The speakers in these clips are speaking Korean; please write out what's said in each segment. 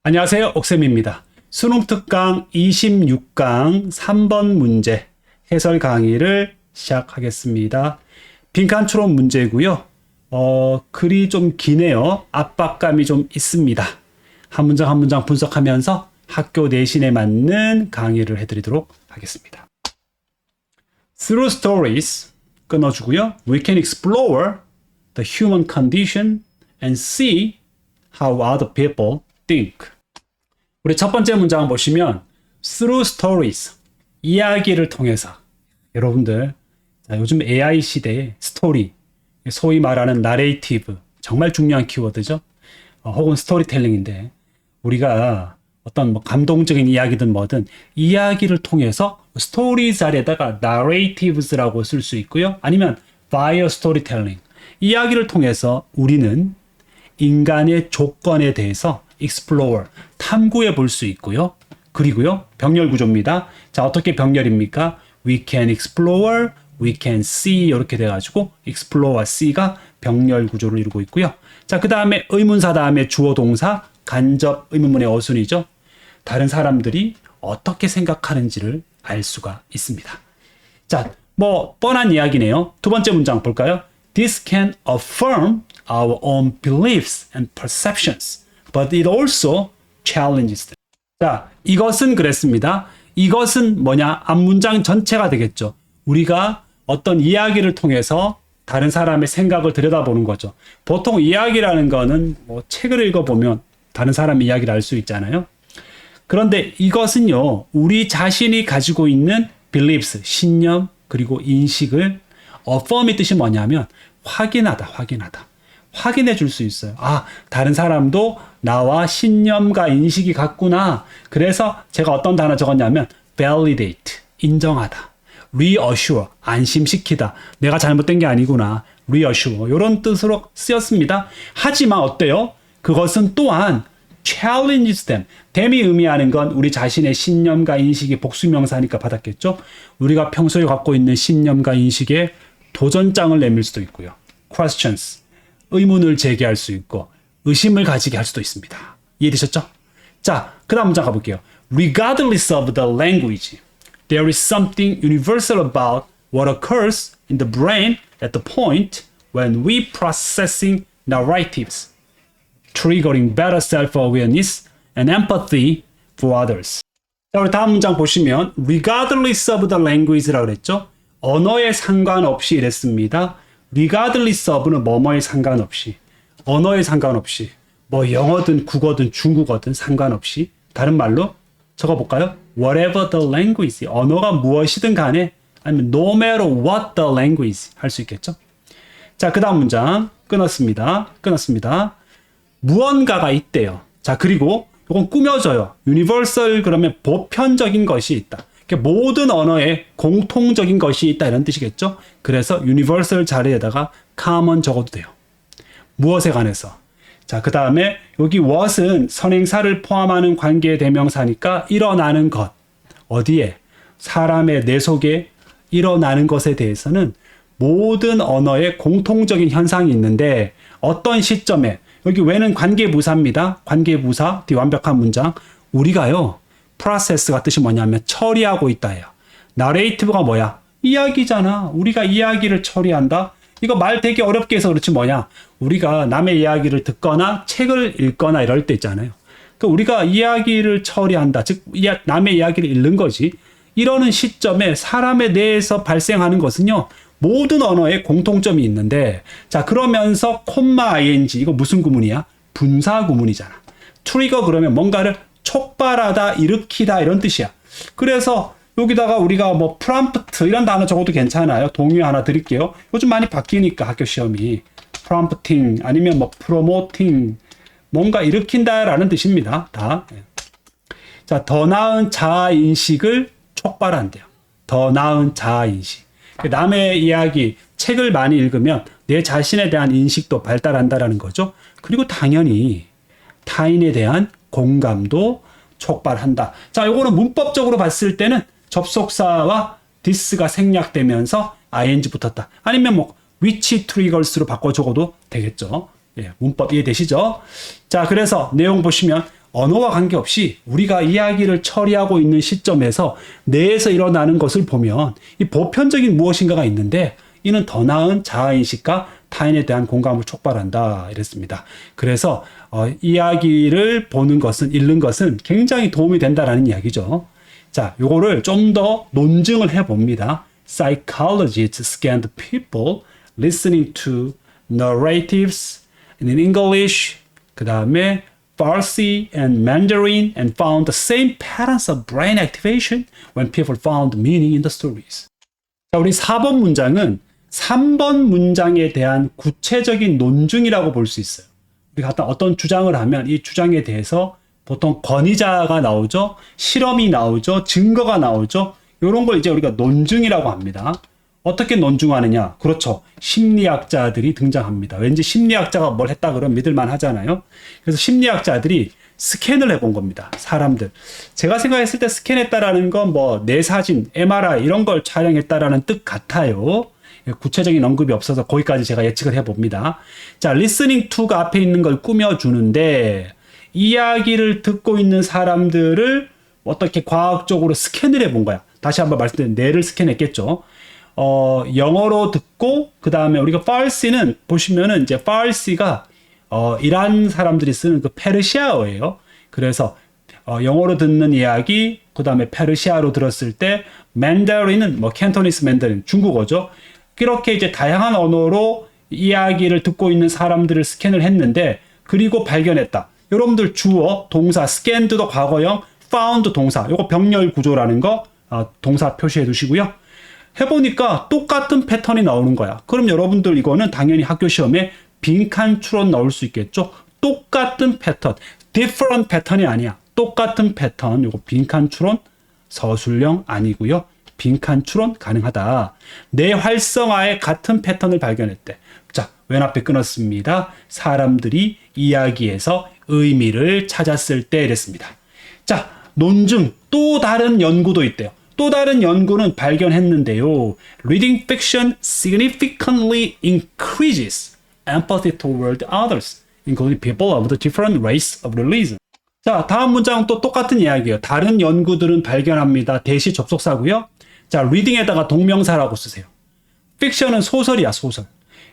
안녕하세요. 옥쌤입니다. 수능 특강 26강 3번 문제 해설 강의를 시작하겠습니다. 빈칸 추론 문제고요. 글이 좀 기네요. 압박감이 좀 있습니다. 한 문장 한 문장 분석하면서 학교 내신에 맞는 강의를 해드리도록 하겠습니다. Through stories 끊어주고요. We can explore the human condition and see how other people think. 우리 첫 번째 문장 보시면 through stories, 이야기를 통해서. 여러분들, 요즘 AI 시대에 스토리, 소위 말하는 나레이티브, 정말 중요한 키워드죠. 혹은 스토리텔링인데 우리가 어떤 감동적인 이야기든 뭐든 이야기를 통해서 스토리 자리에다가 narratives라고 쓸 수 있고요. 아니면 via storytelling, 이야기를 통해서 우리는 인간의 조건에 대해서 explore, 탐구해 볼 수 있고요. 그리고요, 병렬 구조입니다. 자, 어떻게 병렬입니까? We can explore, we can see 이렇게 돼가지고 explore와 see가 병렬 구조를 이루고 있고요. 자, 그 다음에 의문사 다음에 주어 동사, 간접 의문문의 어순이죠. 다른 사람들이 어떻게 생각하는지를 알 수가 있습니다. 자, 뻔한 이야기네요. 두 번째 문장 볼까요? This can affirm our own beliefs and perceptions, but it also challenges them. 자, 이것은 그랬습니다. 이것은 뭐냐? 앞문장 전체가 되겠죠. 우리가 어떤 이야기를 통해서 다른 사람의 생각을 들여다보는 거죠. 보통 이야기라는 거는 책을 읽어보면 다른 사람의 이야기를 알 수 있잖아요. 그런데 이것은요, 우리 자신이 가지고 있는 beliefs, 신념, 그리고 인식을 affirm의 뜻이 뭐냐면 확인하다. 확인해 줄 수 있어요. 아, 다른 사람도 나와 신념과 인식이 같구나. 그래서 제가 어떤 단어 적었냐면 validate, 인정하다. reassure, 안심시키다. 내가 잘못된 게 아니구나. reassure, 이런 뜻으로 쓰였습니다. 하지만 어때요? 그것은 또한 challenges them. them이 의미하는 건 우리 자신의 신념과 인식이 복수명사니까 받았겠죠? 우리가 평소에 갖고 있는 신념과 인식에 도전장을 내밀 수도 있고요. questions, 의문을 제기할 수 있고 의심을 가지게 할 수도 있습니다. 이해되셨죠? 자, 그 다음 문장 가볼게요. Regardless of the language, there is something universal about what occurs in the brain at the point when we processing narratives, triggering better self-awareness and empathy for others. 자, 우리 다음 문장 보시면 regardless of the language라고 그랬죠? 언어에 상관없이 이랬습니다. regardless of는 뭐뭐에 상관없이, 언어에 상관없이, 영어든 국어든 중국어든 상관없이, 다른 말로 적어볼까요? whatever the language, 언어가 무엇이든 간에, 아니면 no matter what the language 할 수 있겠죠? 자, 그 다음 문장 끊었습니다. 무언가가 있대요. 자, 그리고 이건 꾸며져요. universal 그러면 보편적인 것이 있다. 모든 언어에 공통적인 것이 있다 이런 뜻이겠죠. 그래서 universal 자리에다가 common 적어도 돼요. 무엇에 관해서. 자, 그 다음에 여기 what은 선행사를 포함하는 관계 대명사니까 일어나는 것. 어디에? 사람의 뇌 속에 일어나는 것에 대해서는 모든 언어에 공통적인 현상이 있는데 어떤 시점에, 여기 왜는 관계부사입니다. 관계부사, 뒤 완벽한 문장. 우리가요, 프로세스가 뜻이 뭐냐면 처리하고 있다예요. 나레이티브가 뭐야? 이야기잖아. 우리가 이야기를 처리한다. 이거 말 되게 어렵게 해서 그렇지 뭐냐? 우리가 남의 이야기를 듣거나 책을 읽거나 이럴 때 있잖아요. 그러니까 우리가 이야기를 처리한다. 즉 남의 이야기를 읽는 거지. 이러는 시점에 사람의 뇌에서 발생하는 것은요, 모든 언어에 공통점이 있는데, 자, 그러면서 콤마 ing, 이거 무슨 구문이야? 분사 구문이잖아. 트리거 그러면 뭔가를 촉발하다, 일으키다 이런 뜻이야. 그래서 여기다가 우리가 프롬프트 이런 단어 적어도 괜찮아요. 동요 하나 드릴게요. 요즘 많이 바뀌니까 학교 시험이 프롬프팅 아니면 프로모팅, 뭔가 일으킨다라는 뜻입니다. 다. 자, 더 나은 자아 인식을 촉발한대요. 더 나은 자아 인식. 남의 이야기, 책을 많이 읽으면 내 자신에 대한 인식도 발달한다라는 거죠. 그리고 당연히 타인에 대한 공감도 촉발한다. 자, 요거는 문법적으로 봤을 때는 접속사와 this가 생략되면서 ing 붙었다. 아니면 which triggers로 바꿔 적어도 되겠죠. 예, 문법 이해되시죠? 자, 그래서 내용 보시면 언어와 관계없이 우리가 이야기를 처리하고 있는 시점에서 뇌에서 일어나는 것을 보면 이 보편적인 무엇인가가 있는데 이는 더 나은 자아인식과 타인에 대한 공감을 촉발한다 이랬습니다. 그래서 이야기를 보는 것은 읽는 것은 굉장히 도움이 된다라는 이야기죠. 자, 요거를 좀 더 논증을 해봅니다. Psychologists scanned people listening to narratives in English, 그 다음에 Farsi and Mandarin and found the same patterns of brain activation when people found meaning in the stories. 자, 우리 4번 문장은 3번 문장에 대한 구체적인 논증이라고 볼 수 있어요. 우리가 어떤 주장을 하면 이 주장에 대해서 보통 권위자가 나오죠. 실험이 나오죠. 증거가 나오죠. 이런 걸 이제 우리가 논증이라고 합니다. 어떻게 논증하느냐? 그렇죠. 심리학자들이 등장합니다. 왠지 심리학자가 뭘 했다 그러면 믿을만 하잖아요. 그래서 심리학자들이 스캔을 해본 겁니다. 사람들. 제가 생각했을 때 스캔했다라는 건 뭐 뇌 사진, MRI 이런 걸 촬영했다라는 뜻 같아요. 구체적인 언급이 없어서 거기까지 제가 예측을 해봅니다. 자, listening to가 앞에 있는 걸 꾸며주는데 이야기를 듣고 있는 사람들을 어떻게 과학적으로 스캔을 해본 거야. 다시 한번 말씀드리면 뇌를 스캔했겠죠. 영어로 듣고 그 다음에 우리가 파르시는 보시면은 이제 파르시가 이란 사람들이 쓰는 그 페르시아어예요. 그래서 영어로 듣는 이야기 그 다음에 페르시아로 들었을 때 맨다린은 뭐 캔토니스 맨다린 중국어죠. 이렇게 이제 다양한 언어로 이야기를 듣고 있는 사람들을 스캔을 했는데 그리고 발견했다. 여러분들 주어, 동사, scanned도 과거형, found 동사, 요거 병렬 구조라는 거 동사 표시해 두시고요. 해보니까 똑같은 패턴이 나오는 거야. 그럼 여러분들 이거는 당연히 학교 시험에 빈칸 추론 나올 수 있겠죠. 똑같은 패턴, different 패턴이 아니야. 똑같은 패턴, 요거 빈칸 추론 서술형 아니고요. 빈칸 추론 가능하다. 뇌 활성화의 같은 패턴을 발견했대. 자, 왼 앞에 끊었습니다. 사람들이 이야기에서 의미를 찾았을 때 이랬습니다. 자, 논증 또 다른 연구도 있대요. 또 다른 연구는 발견했는데요. Reading fiction significantly increases empathy toward others, including people of the different race of religion. 자, 다음 문장은 또 똑같은 이야기예요. 다른 연구들은 발견합니다. 대시 접속사고요. 자, reading에다가 동명사라고 쓰세요. 픽션은 소설이야, 소설.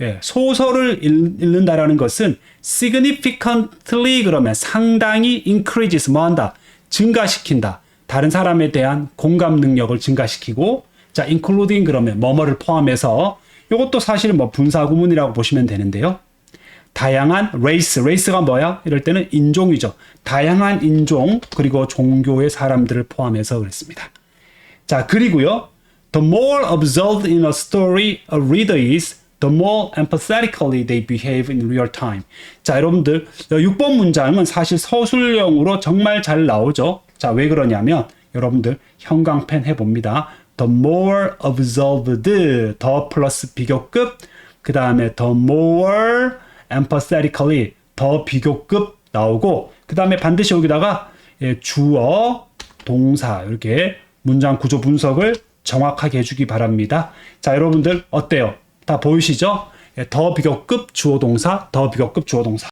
예, 소설을 읽는다라는 것은 significantly 그러면 상당히 increases 뭐 한다? 증가시킨다. 다른 사람에 대한 공감 능력을 증가시키고, 자, including 그러면 뭐뭐를 포함해서 이것도 사실 뭐 분사 구문이라고 보시면 되는데요. 다양한 race가 뭐야? 이럴 때는 인종이죠. 다양한 인종 그리고 종교의 사람들을 포함해서 그랬습니다. 자, 그리고요. The more observed in a story a reader is, the more empathetically they behave in real time. 자, 여러분들 6번 문장은 사실 서술형으로 정말 잘 나오죠. 자, 왜 그러냐면 여러분들 형광펜 해봅니다. The more observed, 더 플러스 비교급, 그 다음에 the more empathetically, 더 비교급 나오고, 그 다음에 반드시 여기다가 주어, 동사 이렇게 문장 구조 분석을 정확하게 해주기 바랍니다. 자, 여러분들 어때요? 다 보이시죠? 더 비교급 주어 동사, 더 비교급 주어 동사.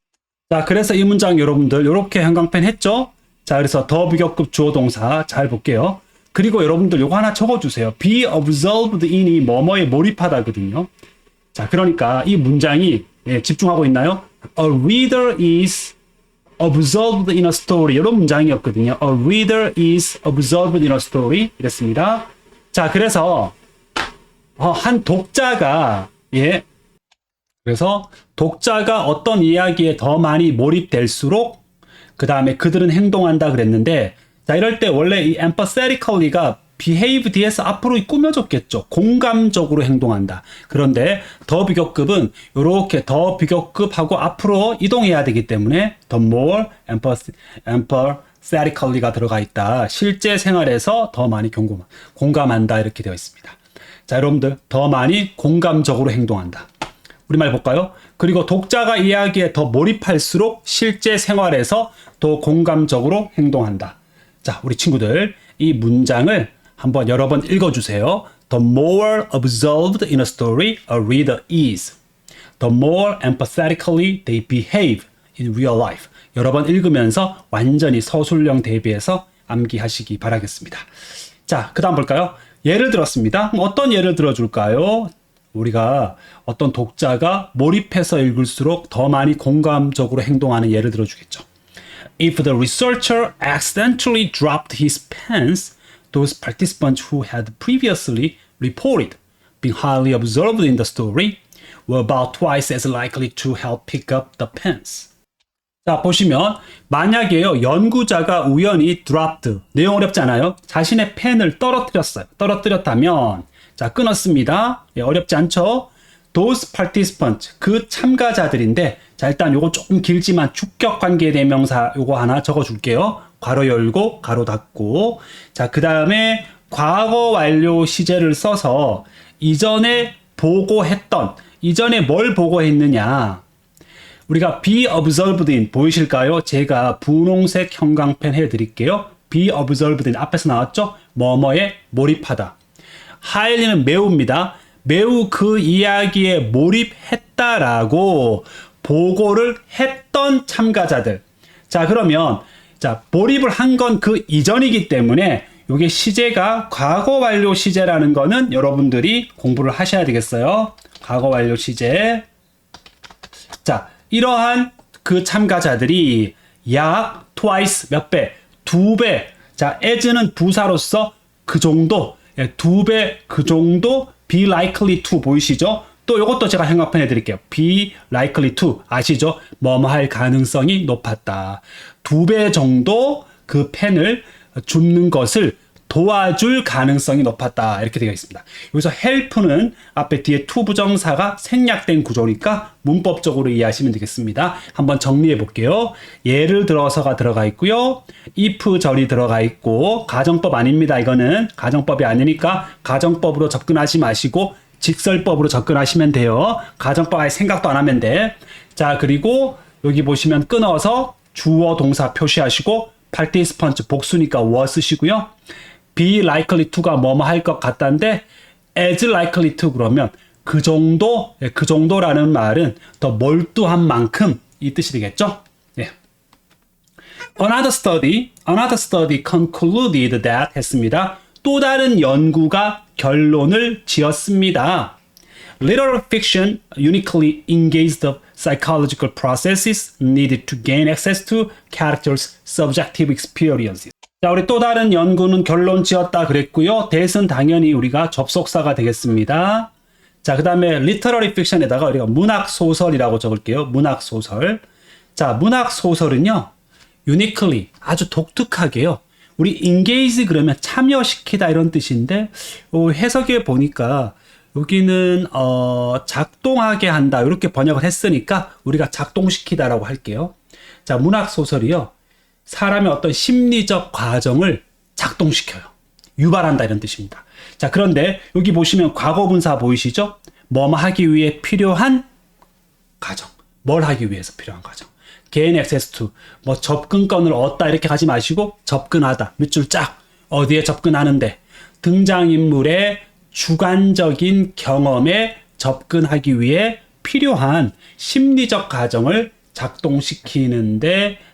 자, 그래서 이 문장 여러분들 이렇게 형광펜 했죠? 자, 그래서 더 비교급 주어 동사 잘 볼게요. 그리고 여러분들 요거 하나 적어주세요. be observed in이 뭐뭐에 몰입하다거든요. 자, 그러니까 이 문장이 집중하고 있나요? A reader is observed in a story. 이런 문장이었거든요. A reader is observed in a story. 이랬습니다. 자, 그래서 한 독자가 그래서 독자가 어떤 이야기에 더 많이 몰입될수록 그 다음에 그들은 행동한다 그랬는데, 자, 이럴 때 원래 이 empathetically가 behave 뒤에서 앞으로 꾸며졌겠죠. 공감적으로 행동한다. 그런데 더 비교급은 이렇게 더 비교급하고 앞으로 이동해야 되기 때문에 the more empathetically가 들어가 있다. 실제 생활에서 더 많이 공감한다 이렇게 되어 있습니다. 자, 여러분들 더 많이 공감적으로 행동한다. 우리말 볼까요? 그리고 독자가 이야기에 더 몰입할수록 실제 생활에서 더 공감적으로 행동한다. 자, 우리 친구들 이 문장을 한번 여러 번 읽어주세요. The more observed in a story a reader is, the more empathetically they behave in real life. 여러 번 읽으면서 완전히 서술형 대비해서 암기하시기 바라겠습니다. 자, 그 다음 볼까요? 예를 들었습니다. 어떤 예를 들어줄까요? 우리가 어떤 독자가 몰입해서 읽을수록 더 많이 공감적으로 행동하는 예를 들어주겠죠. If the researcher accidentally dropped his pens, those participants who had previously reported being highly observed in the story were about twice as likely to help pick up the pens. 자, 보시면 만약에요, 연구자가 우연히 dropped, 내용 어렵지 않아요? 자신의 펜을 떨어뜨렸어요. 떨어뜨렸다면, 자, 끊었습니다. 예, 어렵지 않죠? Those participants, 그 참가자들인데, 자, 일단 요거 조금 길지만 주격 관계 대명사 요거 하나 적어줄게요. 괄호 열고, 가로 닫고. 자, 그 다음에 과거 완료 시제를 써서 이전에 보고했던, 이전에 뭘 보고했느냐. 우리가 be observed in 보이실까요? 제가 분홍색 형광펜 해드릴게요. be observed in 앞에서 나왔죠? 뭐뭐에 몰입하다. highly는 매우입니다. 매우 그 이야기에 몰입했다라고 보고를 했던 참가자들. 자, 그러면 자, 몰입을 한 건 그 이전이기 때문에 이게 시제가 과거 완료 시제라는 거는 여러분들이 공부를 하셔야 되겠어요. 과거 완료 시제. 자, 이러한 그 참가자들이 약 twice 몇 배? 2배. 자, as는 부사로서 그 정도, 2배 그 정도 be likely to 보이시죠? 또 이것도 제가 형광펜 해드릴게요. be likely to 아시죠? 뭐뭐 할 가능성이 높았다. 2배 정도 그 펜을 줍는 것을 도와줄 가능성이 높았다. 이렇게 되어 있습니다. 여기서 help는 앞에 뒤에 to 부정사가 생략된 구조니까 문법적으로 이해하시면 되겠습니다. 한번 정리해 볼게요. 예를 들어서가 들어가 있고요. if 절이 들어가 있고 가정법 아닙니다. 이거는 가정법이 아니니까 가정법으로 접근하지 마시고 직설법으로 접근하시면 돼요. 가정법 아예 생각도 안 하면 돼. 자, 그리고 여기 보시면 끊어서 주어 동사 표시하시고 participant 복수니까 was 쓰시고요. be likely to가 뭐뭐 할 것 같다는데 as likely to 그러면 그 정도, 그 정도라는 말은 더 몰두한 만큼 이 뜻이 되겠죠? 예. Another study concluded that 했습니다. 또 다른 연구가 결론을 지었습니다. Literary fiction uniquely engaged the psychological processes needed to gain access to characters' subjective experiences. 자, 우리 또 다른 연구는 결론 지었다 그랬고요. that은 당연히 우리가 접속사가 되겠습니다. 자, 그 다음에 literary fiction에다가 우리가 문학소설이라고 적을게요. 문학소설. 자, 문학소설은요. uniquely, 아주 독특하게요. 우리 engage 그러면 참여시키다 이런 뜻인데 해석에 보니까 여기는 작동하게 한다 이렇게 번역을 했으니까 우리가 작동시키다라고 할게요. 자, 문학소설이요. 사람의 어떤 심리적 과정을 작동시켜요. 유발한다 이런 뜻입니다. 자, 그런데 여기 보시면 과거분사 보이시죠? 뭐뭐 하기 위해 필요한 과정. 뭘 하기 위해서 필요한 과정. gain access to. 뭐 접근권을 얻다 이렇게 가지 마시고 접근하다. 밑줄 쫙. 어디에 접근하는데. 등장인물의 주관적인 경험에 접근하기 위해 필요한 심리적 과정을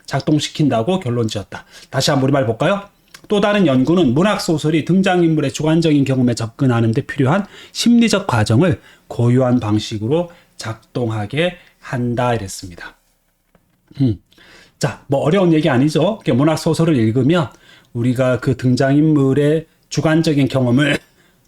작동시킨다고 결론 지었다. 다시 한번 우리말 볼까요? 또 다른 연구는 문학소설이 등장인물의 주관적인 경험에 접근하는 데 필요한 심리적 과정을 고유한 방식으로 작동하게 한다 이랬습니다. 자, 뭐 어려운 얘기 아니죠? 문학소설을 읽으면 우리가 그 등장인물의 주관적인 경험을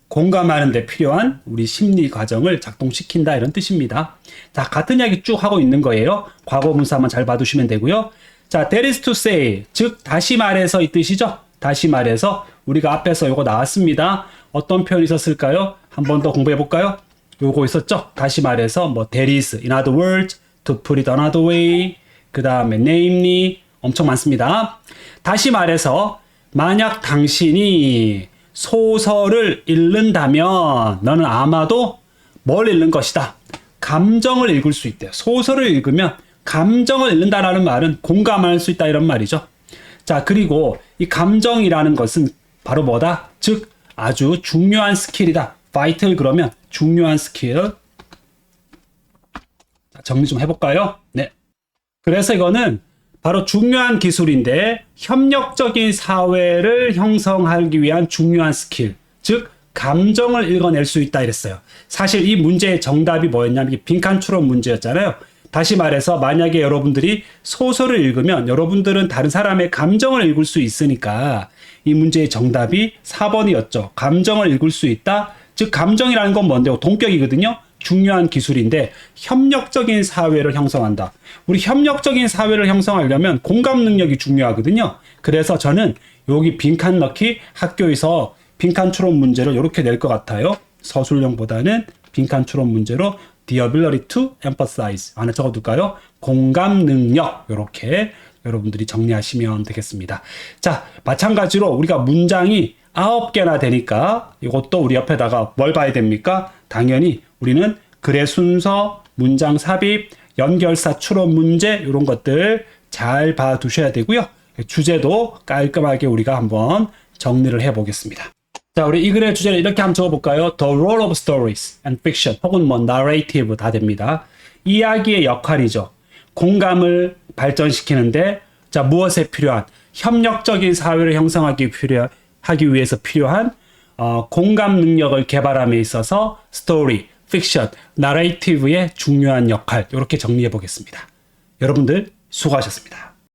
공감하는 데 필요한 우리 심리 과정을 작동시킨다 이런 뜻입니다. 자, 같은 이야기 쭉 하고 있는 거예요. 과거 분사만 잘 봐두시면 되고요. 자, that is to say, 즉 다시 말해서 이 뜻이죠. 다시 말해서 우리가 앞에서 요거 나왔습니다. 어떤 표현이 있었을까요? 한 번 더 공부해 볼까요? 요거 있었죠. 다시 말해서 뭐 that is, in other words, to put it another way, 그 다음에 namely, 엄청 많습니다. 다시 말해서 만약 당신이 소설을 읽는다면 너는 아마도 뭘 읽는 것이다. 감정을 읽을 수 있대요. 소설을 읽으면 감정을 읽는다라는 말은 공감할 수 있다 이런 말이죠. 자, 그리고 이 감정이라는 것은 바로 뭐다? 즉 아주 중요한 스킬이다. vital 그러면 중요한 스킬. 자, 정리 좀 해볼까요? 네. 그래서 이거는 바로 중요한 기술인데 협력적인 사회를 형성하기 위한 중요한 스킬, 즉 감정을 읽어낼 수 있다 이랬어요. 사실 이 문제의 정답이 뭐였냐면 빈칸 추론 문제였잖아요. 다시 말해서 만약에 여러분들이 소설을 읽으면 여러분들은 다른 사람의 감정을 읽을 수 있으니까 이 문제의 정답이 4번이었죠. 감정을 읽을 수 있다. 즉 감정이라는 건 뭔데요? 동격이거든요. 중요한 기술인데 협력적인 사회를 형성한다. 우리 협력적인 사회를 형성하려면 공감 능력이 중요하거든요. 그래서 저는 여기 빈칸 넣기 학교에서 빈칸 추론 문제를 이렇게 낼 것 같아요. 서술형보다는 빈칸 추론 문제로 the ability to empathize 안에 적어둘까요? 공감 능력 이렇게 여러분들이 정리하시면 되겠습니다. 자, 마찬가지로 우리가 문장이 9개나 되니까 이것도 우리 옆에다가 뭘 봐야 됩니까? 당연히 우리는 글의 순서, 문장 삽입, 연결사 추론 문제 이런 것들 잘 봐두셔야 되고요. 주제도 깔끔하게 우리가 한번 정리를 해보겠습니다. 자, 우리 이 글의 주제를 이렇게 한번 적어볼까요? The role of stories and fiction 혹은 뭐 narrative 다 됩니다. 이야기의 역할이죠. 공감을 발전시키는데 자 무엇에 필요한 협력적인 사회를 형성하기 위해서 필요한 공감 능력을 개발함에 있어서 스토리, 픽션, 나레이티브의 중요한 역할 이렇게 정리해 보겠습니다. 여러분들 수고하셨습니다.